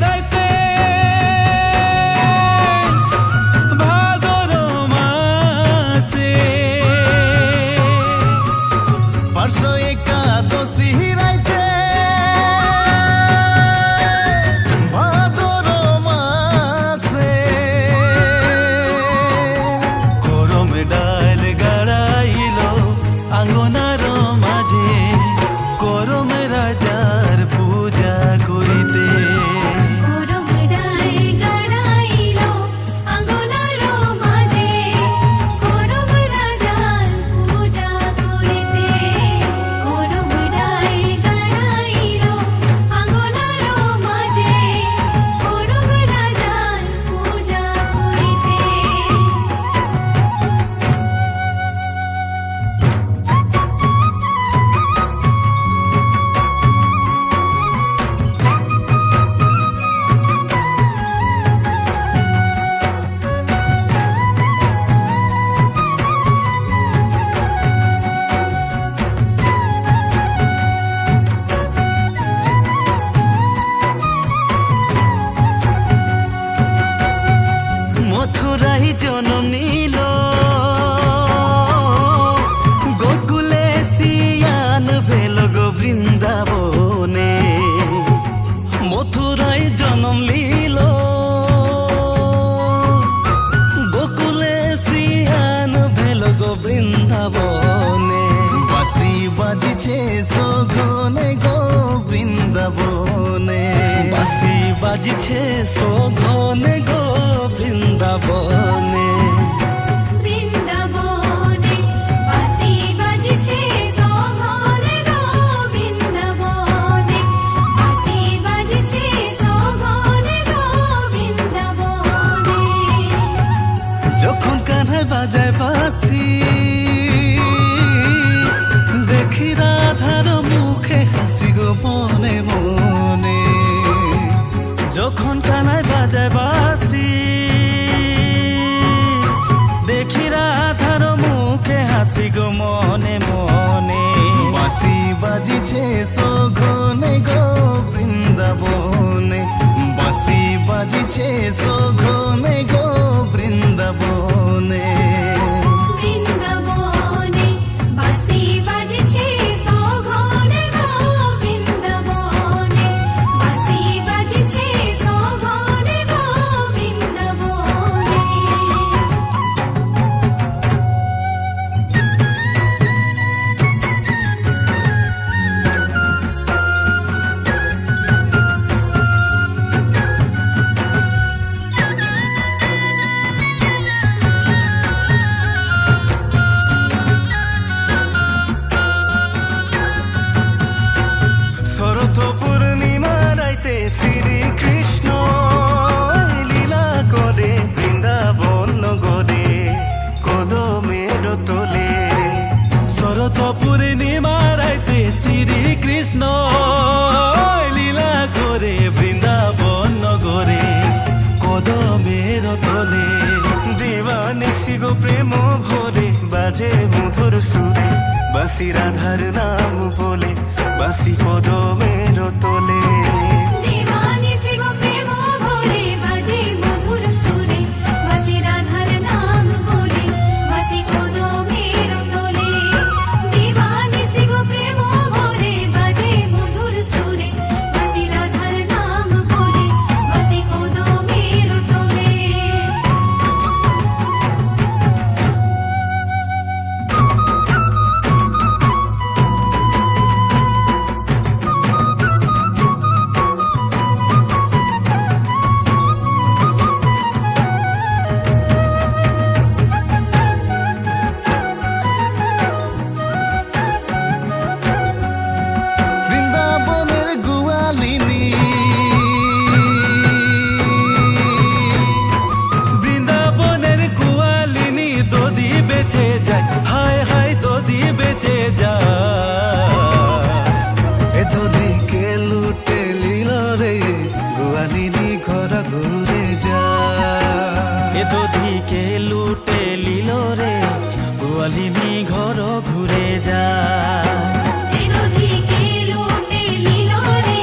রাইতে ভাদর মাসে পার্শ্ব একাদশী রাইতে ভাদর মাসে গরম ডাল গাড়াইল আঙ্গনার মাঝে করম রাজার পূজা করিতে মথুরাই জনম নিল গোকুলে সিয়ান ভেল গো বৃন্দাবনে মথুরাই জনম লিল গোকুলে সিয়ান ভেল গো বৃন্দাবনে বাঁশি বাজিছে সঘনে গো বৃন্দাবনে বাঁশি বাজিছে সঘনে গো বৃন্দাবনে বাঁশি বাজিছে সঘনে গো বৃন্দাবনে বাঁশি বাজিছে সঘনে গো বৃন্দাবনে যখন কান্হায় বাজায় বাঁশি দেখি রাধার মুখে হাসি গো মনে মনে যখন কানায় বাজায় বাঁশি দেখি রাধার মুখে হাসি গো মনে মনে বাঁশি বাজিছে সঘনে গো বৃন্দাবনে বাঁশি বাজিছে সঘনে গো বৃন্দাবনে বাঁশি বাজিছে সঘনে গো বৃন্দাবনে বাঁশি বাজিছে সঘনে গো বৃন্দাবনে শরৎ পূর্ণিমা রাইতে শ্রীকৃষ্ণ লীলা করে বৃন্দাবন নগরে কদমের তোলে শরৎ পূর্ণিমা রাইতে শ্রীকৃষ্ণ লীলা করে বৃন্দাবন নগরে কদমের তোলে দিবানিশি গো প্রেম ভরে বাজে মধুর সুরে বাঁশি রাধার নাম বলে বাঁশি কদমের তোলে দিবানিশি গো প্রেম ভরে বাজে মধুর সুরে বাঁশি রাধার নাম বলে বাঁশি কদমের তোলে দিবানিশি গো প্রেম ভরে বাজে মধুর সুরে বাঁশি রাধার নাম বলে বাঁশি কদমের তোলে গোয়ালিনী ঘর ঘুরে যায়। নদীকে লুটে নিল রে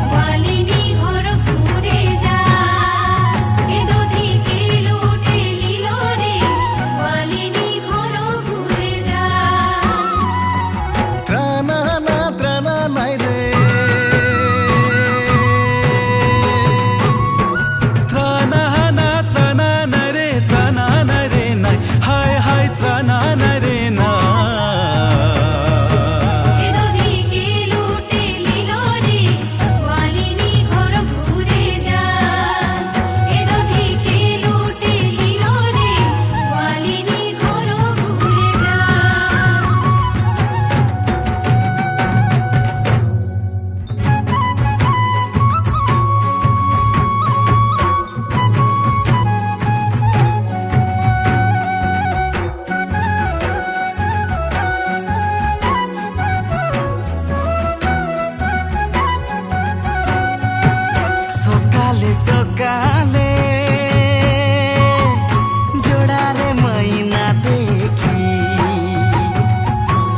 গোয়ালিনী ঘর ঘুরে সকালে সকালে জোড়ারে মাইনা দেখি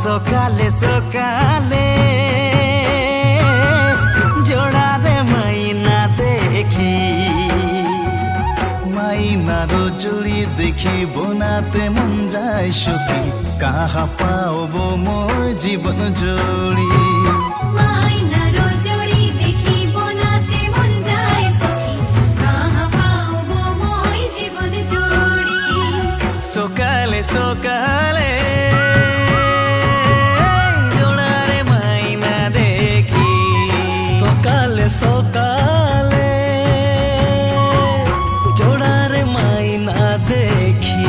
সকালে সকালে জোড়ারে মাইনা দেখি মাইনার জুড়ি দেখি বনাতে মন যায় সুখী কাহা পাওব মই জীবন জুড়ি মাইনার জড়ি দেখি বনাতে মন যায় সখী কাহা পাওব মই জীবন জড়ি সকালে সকালে জোড়ারে মাইনা দেখি সকালে সকালে জোড়ারে মাইনা দেখি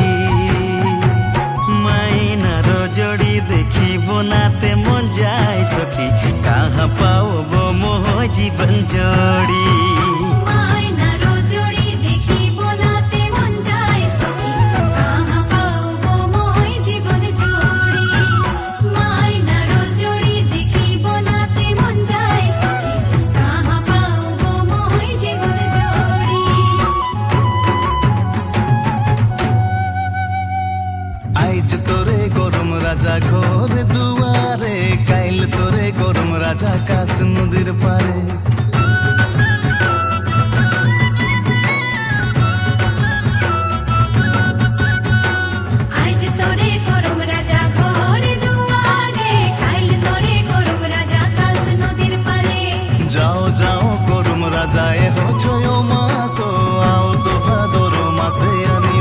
মাইনার জড়ি দেখি বনাতে মন যায় সখী কাহা পাওব মোর জীবন জড়ি মাইনার জড়ি দেখি বনাতে মন যায় সখী কাহা পাওব মই জীবন জড়ি মাইনার জড়ি দেখি বনাতে মন যায় সখী কাহা পাওব মই জীবন জড়ি আইজ তোরে গরম রাজা ঘর দুয়ারে কাইল তোরে গরম রাজা কাশ নদীর পারে আইজ তোরে গরম রাজা ঘরে দুয়ারে কাইল তোরে গরম রাজা কাশ নদীর পারে যাও যাও গরম রাজা এহ ছয় মাস আও তো ভাদর মাসে আনি